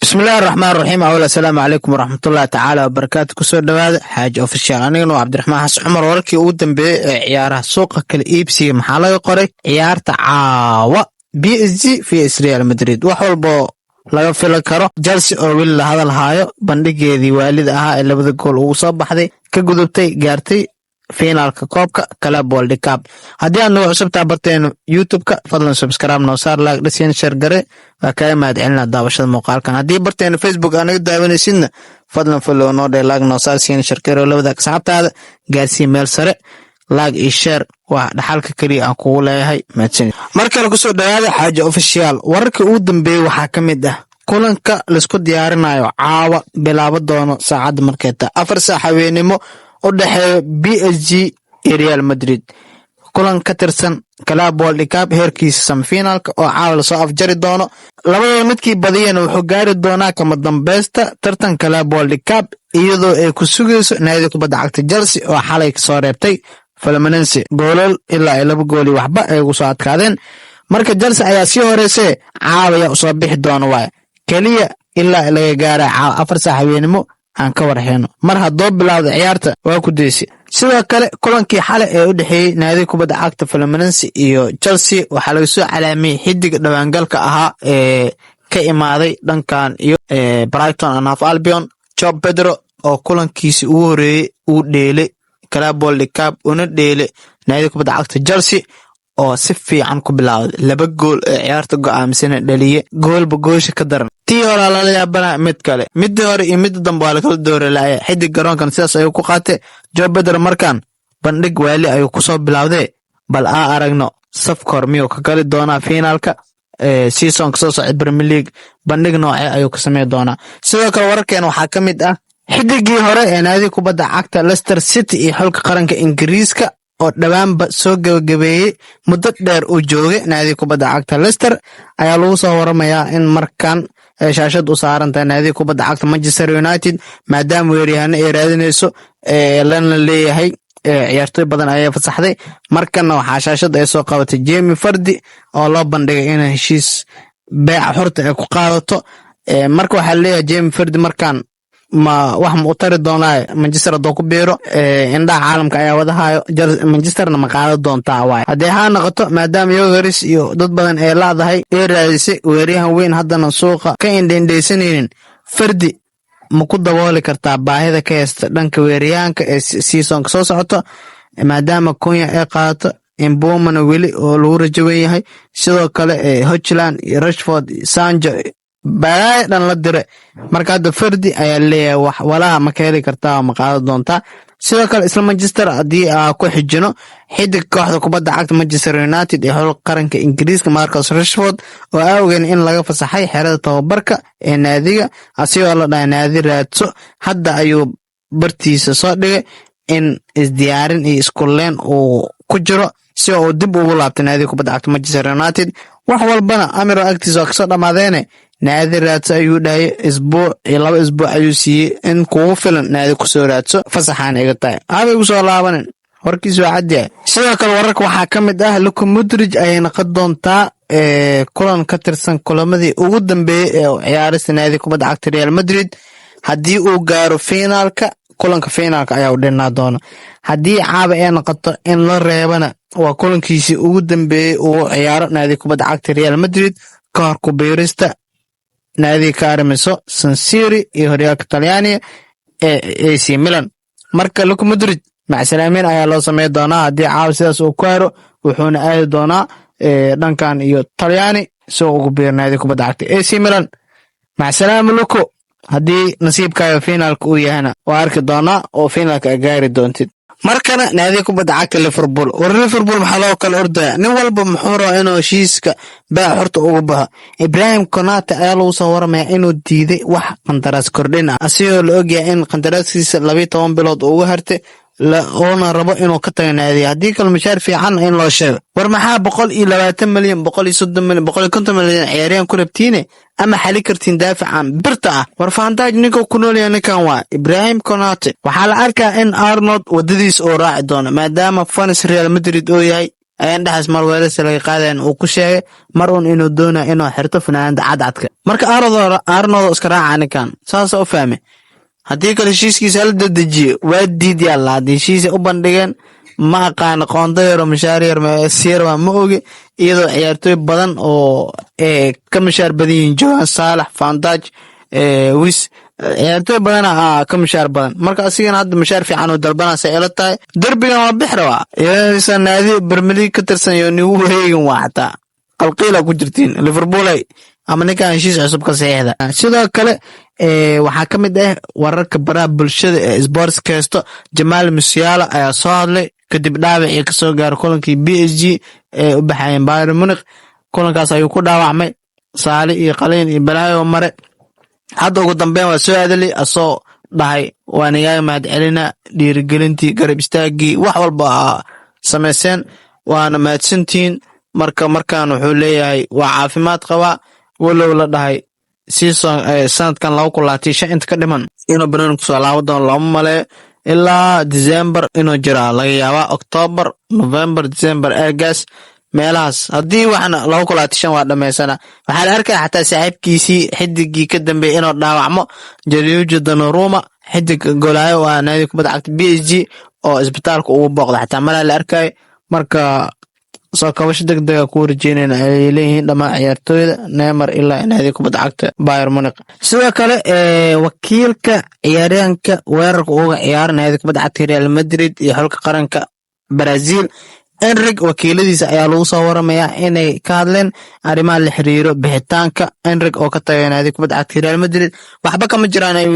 بسم الله الرحمن الرحيم. أولا السلام عليكم ورحمة الله تعالى وبركاته. كسر دواada xaaji official anigana waa Cabdiraxmaan Xasan Cumar. wararkii ugu dambeeyay ciyaaraha suuqa kala iibsiga maxaa laga qoray ciyaarta caawa PSG vs Real Madrid. wax walba laga filan karo. Chelsea oo weli la hadal haayo bandhigeedii waalid ahaa ee labada gool ugu soo baxday ka gudubtay gaartay finaalka koobka Club World Cup. haddii aad nagu cusubtaa barteen YouTube-ka fadlan subscribe noo saar, like dhasiin share gare. waa ka imaad celina daawashada muuqaalkan. haddii barteen Facebook aad naga daawanaysidna fadlan follow noo dhe, like noo saar, siin share gare oo labada asxaabtaada gaarsii meel sare. like iyo share waa dhaxalka kaliya aan kugu leeyahay. mahadsanid. markale kusoo dhawaada xaaji official. wararkii ugu dambeeyay waxaa ka mid ah kulanka laisku diyaarinayo caawa bilaabo doono saacadda markeeta 4 saac habeenimo u dhaxeeyo PSG iyo Real Madrid. kulan ka tirsan Club World Cup heerkiisa semifinalka oo caawa la soo afjari doono. labada midkii badiyana wuxuu gaari doonaa kama dambaysta tartan Club World Cup iyadoo ay ku sugayso naadiga kubadda cagta Chelsea oo xalay ka soo reebtay Fluminense goolal ilaa 2 gool waxba ay ugu soo adkaadeen. marka Chelsea ayaa sii horeysay caawa soo bixi doono waay kaliya ilaa laga gaaray 4 saac habeenimo aan ka warhayno. mar haddoo bilowda ciyaarta waa ku deesi. sidoo kale kulankii xalay ee u dhaxeeyay naadiga kubadda cagta Fluminense iyo Chelsea waxaa laga soo calaamiyay xidiga dhawaangalka ahaa ee ka imaaday dhankan iyo Brighton and Hove Albion, Joao Pedro oo kulankiisi ugu horeeyay uu dheelay Club World Cup una dheelay naadiga kubadda cagta Chelsea oo si fiican ku bilowday 2 gool ee ciyaarta go'aamsan dhaliyay goolba goosha ka daran. tii hore la yaabana mid kale mid hore iyo mid dambe waa la kala dooray xidig garoonkan sidaas ayuu ku qaatay. Joao Pedro markan bandhig waali ayuu ku soo bilowday, bal aan aragno safkor miyuu ka gali doonaa finaalka seasonka soo socda Premier League. bandhig noocee ayuu ka sameey doonaa. sidoo kale wararkeena waxaa ka mid ah xidigii hore ee naadiga kubadda cagta Leicester City iyo xulka qaranka Ingiriiska oo dhawaanba soo gabagabeeyay muddo dheer uu joogay naadiga kubadda cagta Leicester ayaa lagu soo waramayaa in markan shaashad u saaran tahay naadiga kubadda cagta Manchester United maadaama weeraryahanno ay raadinayso lana leeyahay ciyaartoy badan ayay fasaxday. markana waxaa shaashad ay soo qabatay Jamie Vardy oo loo bandhigay in heshiis beeca xorta ay ku qaadato. marka waxaa leeyahay Jamie Vardy markan ma wax ma u tari doonaa Manchester hadduu ku biiro indhaha caalamka ayaa wadahayo Manchesterna ma qaado doontaa waay haddii haa noqoto maadaama Yogeris iyo dad badan ay laadahay ay raadisay weeraryahan weyn haddana suuqa ka indhaysanaynin. Vardy ma ku dabooli kartaa baahida ka haysta dhanka weeraryahanka ee seasonka soo socoto maadaama Konya ay qaadato Mbomana weli oo lagu rajawan yahay. sidoo kale Hojland iyo Rashford Sancho baaydan la diray. marka hadda Vardy ayaa leeyahay wax walaa ma ka heli kartaa ma qaado doontaa. sidoo kale isla Manchester haddii ku xijino xidig kooxda kubadda cagta Manchester United ee xulka qaranka Ingiriiska Marcus Rashford oo awgeyn in laga fasaxay xerada tababarka ee naadiga asigoo la dhahay naadi raadso. hadda ayuu bartiisa soo dhigay in isdiyaarin iyo iskuleen uu ku jiro si uu dib ugu laabtay naadiga kubadda cagta Manchester United. wax walbana Amiro agtiisa ka soo dhamaadeene naadi raadso ayuu dhahay isbuuc iyo 2 isbuuc ayuu siiyey in kugu filan naadi ku soo raadso fasaxaan iga tahay aabay u soo laabanin warkiisu waa cad yahay. sidoo kale wararka waxaa ka mid ah Luka Modric ayay noqon doontaa kulan ka tirsan kulamadii ugu dambeeyay ee ciyaarista naadi kubadda cagta Real Madrid haddii uu gaaro finaalka. kulanka finaalka ayaa u dhinaa doona haddii caawa ay noqoto in la reebana waa kulankiisii ugu dambeeyay uu ciyaaro naadi kubadda cagta Real Madrid ka hor ku biirista naadiga ka arrimiso San Siro iyo horyaalka Talyaaniga ee AC Milan. marka Luka Modric macsalaamin ayaa loo sameey doonaa haddii caawa sidaas uu ku haro wuxuuna aadi doonaa dhankan iyo Talyaani soo ugu biir naadiga kubadda cagta AC Milan. macsalaamu Luka haddii nasiibkaaga finaalka uu yahana waa arki doonaa oo finaalka ay gaari doontid. markana naadiga kubadda cagta Liverpool maxaa loo kala ordaya nin walba muxuu rabaa inuu heshiiska baa xorta ugu baxa. Ibrahim Konate ayaa lagu soo waramayaa inuu diiday wax qandaraas kordhin ah asigoo la ogyahay in qandaraaskiisa 12 bilood ugu hartay oona rabo inuu ka tago naadiga haddii kale mushaar fiican in loo sheego. war maxaa 120 milyan 130 milyan 150 milyan ciyaaryahan ku rabtiine ama xali kartiin daafacan birta ah. war faantaaj ninka ku nool yahay ninkan waa Ibrahim Konate. waxaa la arkaa in Arnold wadadiis oo raaci doono maadaama fans Real Madrid oo yahay ayaan dhaxas mar weerarsi laga qaadayan uu ku sheegay mar uun inuu doonayo inuu xirto fanaanada cadcadka marka Arnold iska raaca ninkan saas u fahmay haddii kale heshiiskiisa la dedejiyo waa diidaya la heshiisa u bandhigeen ma aqaan qoonda yar mushaar yar siyar ma ogi iyadoo ciyaartooy badan oo ka mushaar badan yihiin Johan Salah Van Dijk wis ciyaartooy badan ka mushaar badan marka asigana hadda mushaar fiican oo dalbanaysa ila tahay darbigan waa bixrawa iyadoo naadi Premier League ka tirsan iyo nigu wareegin waata qalqiila ku jirtiin Liverpool ama ninkan heshiis cusub ka saxiixda sidoo kale waxaa ka mid ah wararka baraha bulshada ee sports kesto Jamal Musiala ayaa soo hadlay kadib dhaawac ka soo gaaray kulankii PSG ee u baxayeen Bayern Munich kulankaas ayuu ku dhaawacmay saali iyo qaliin iyo balaayo mare hadda ugu dambeyn waa soo hadlay asoo dhahay waan iga mahad celina dhiirigelintii garab istaagii wax walba sameyseen waana mahadsantiin markaan wuxuu leeyahay waa caafimaad qaba walow la dhahay sanadkan 2025 inta ka dhiman inuu banaanku soo laabo doono lama maleeyo ilaa December inuu jira laga yaabaa October November December August meelahaas haddii waxna 2025 waa dhameysana waxaa la arkay xataa saaxiibkiisii xidigii ka dambeeyay inuu dhaawacmo Gianluigi Donnarumma xidig golaayo waa naadi kubadda cagta PSG oo isbitaalka ugu booqday xataa mala la arkay marka soo kabasho degdeg ah ku wareejinayna ay leeyihiin dhamaan ciyaartooyda Neymar ilaa naadi kubadda cagta Bayern Munich sidoo kale wakiilka ciyaaryahanka weerarka uga ciyaar naadi kubadda cagta Real Madrid iyo xulka qaranka Brazil Enrique wakiiladiisa ayaa lagu soo waramayaa inay ka hadleen arrimaha la xiriiro bixitaanka Enrique oo ka tagay naadi kubadda cagta Real Madrid waxba kama jiraan ay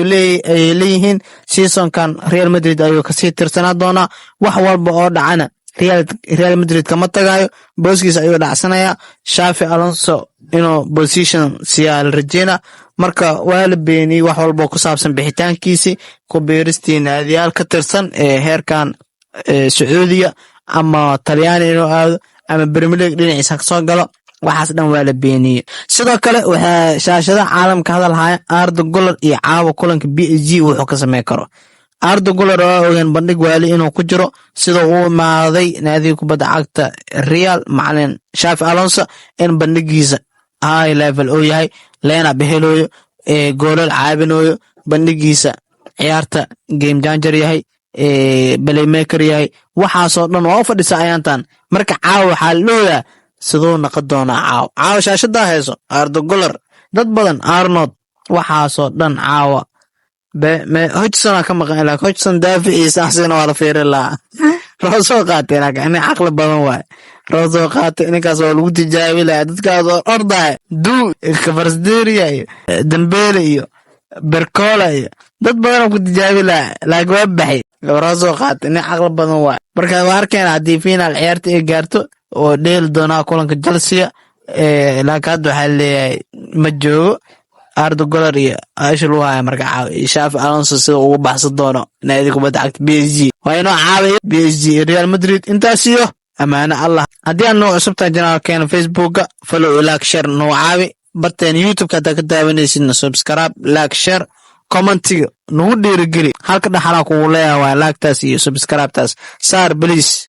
leeyihiin seasonkan Real Madrid ayuu ka sii tirsanaa doonaa wax walba oo dhacana Real Madrid kama tagayo booskiisa ayuu dhacsanaya Xavi Alonso inuu position siyaal rajina marka waa la beeniyay wax walba ku saabsan bixitaankiisi ku beeristii naadiyaal ka tirsan heerkan Sacuudiya ama Talyaani inuu aado ama Premier League dhinaciisa ka soo galo waxaas dhan waa la beeniyay sidoo kale waxa shaashada caalamka hadal haya Arda Güler iyo caawa kulanka PSG wuxuu ka sameey karo Arda Güler oo ogaan bandhig waali inuu ku jiro sida uu maaday naadiga kubadda cagta Real macallin Xavi Alonso in bandhigiisa high level oo yahay leena behelayo goolal caabinayo bandhigiisa ciyaarta game changer yahay playmaker yahay waxaasoo dhan waa u fadhisa ayaantan marka caawa waxaa looyaa sidoo noqon doona caawa shaashada hayso Arda Güler dad badan Arnold waxaasoo dhan caawa Hodgson ka maqan ilaa Hodgson daaficiisa asina waa la fiirin lahaa roosoo qaatay laakiin aqli badan waay roosoo qaatay ninkaas waa lagu tijaabi lahaa dadkaas oo ordaay Kvaratskhelia iyo Dembele iyo Barcola iyo dad badan ku tijaabi lahaa laakiin waa baxay roosoo qaatay nin aqli badan waay marka waa arkeen haddii final ciyaarta ay gaarto oo dheel doona kulanka Chelsea laakiin hadda waxaa leeyahay ma joogo Arda Güler iyo Ashel waa marka Xavi Alonso sida ugu baxsan doono naadiga kubadda cagta PSG waa inuu caawiyo PSG Real Madrid intaas iyo amaana Allah haddii aad noo cusubtahay channelkeena Facebook follow like share noo caawi barteen YouTube ka daawanaysid subscribe like share commentiga noo dhiirigeli halka dhaxala kugu leeyahay like taas iyo subscribe taas saar please